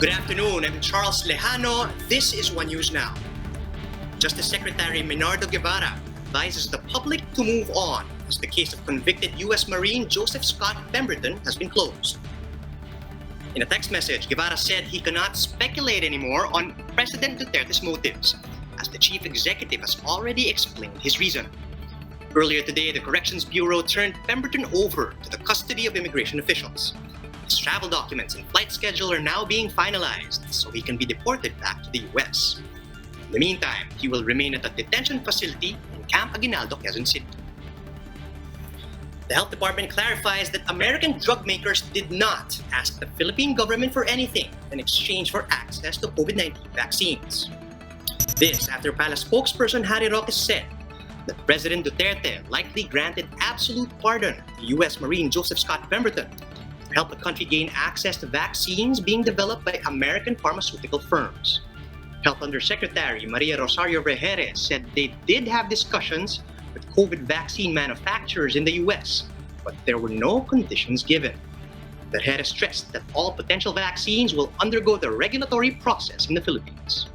Good afternoon, I'm Charles Lejano. This is One News Now. Justice Secretary Menardo Guevarra advises the public to move on as the case of convicted U.S. Marine Joseph Scott Pemberton has been closed. In a text message, Guevarra said he cannot speculate anymore on President Duterte's motives, as the chief executive has already explained his reason. Earlier today, the Corrections Bureau turned Pemberton over to the custody of immigration officials. His travel documents and flight schedule are now being finalized so he can be deported back to the U.S. In the meantime, he will remain at a detention facility in Camp Aguinaldo, Quezon City. The Health Department clarifies that American drug makers did not ask the Philippine government for anything in exchange for access to COVID-19 vaccines. This after Palace spokesperson Harry Roque said that President Duterte likely granted absolute pardon to U.S. Marine Joseph Scott Pemberton to help the country gain access to vaccines being developed by American pharmaceutical firms. Health Undersecretary Maria Rosario Rejeres said they did have discussions with COVID vaccine manufacturers in the U.S., but there were no conditions given. Rejeres stressed that all potential vaccines will undergo the regulatory process in the Philippines.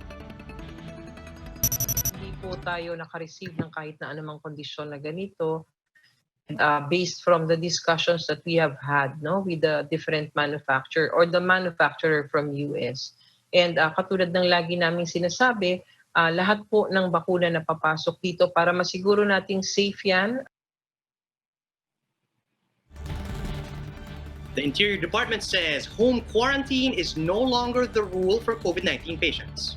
Hindi po tayo naka-receive ng kahit na anumang kondisyon na ganito. Based from the discussions that we have had with the different manufacturer or the manufacturer from US. And katulad ng lagi naming sinasabi, lahat po ng bakuna na papasok dito para masiguro nating safe yan. The Interior Department says home quarantine is no longer the rule for COVID-19 patients.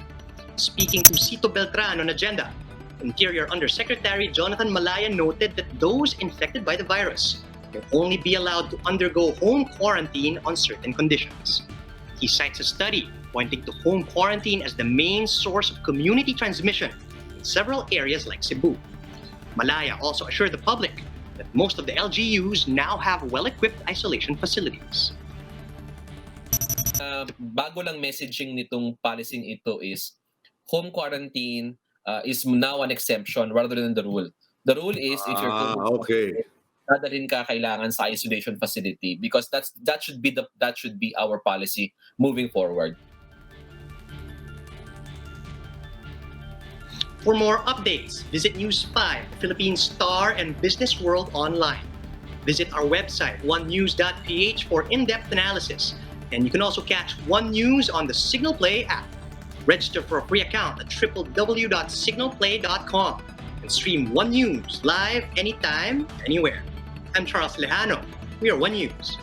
Speaking to Cito Beltran on Agenda, Interior Undersecretary Jonathan Malaya noted that those infected by the virus can only be allowed to undergo home quarantine on certain conditions. He cites a study pointing to home quarantine as the main source of community transmission in several areas like Cebu. Malaya also assured the public that most of the LGUs now have well-equipped isolation facilities. Bago lang messaging nitong policing ito is home quarantine is now an exemption rather than the rule. The rule is if you're okay. dadalhin ka kailangan sa isolation facility because that should be our policy moving forward. For more updates, visit News 5, Philippine Star and Business World online. Visit our website, onenews.ph for in-depth analysis. And you can also catch One News on the Signal Play app. Register for a free account at www.signalplay.com and stream One News live anytime, anywhere. I'm Charles Lejano. We are One News.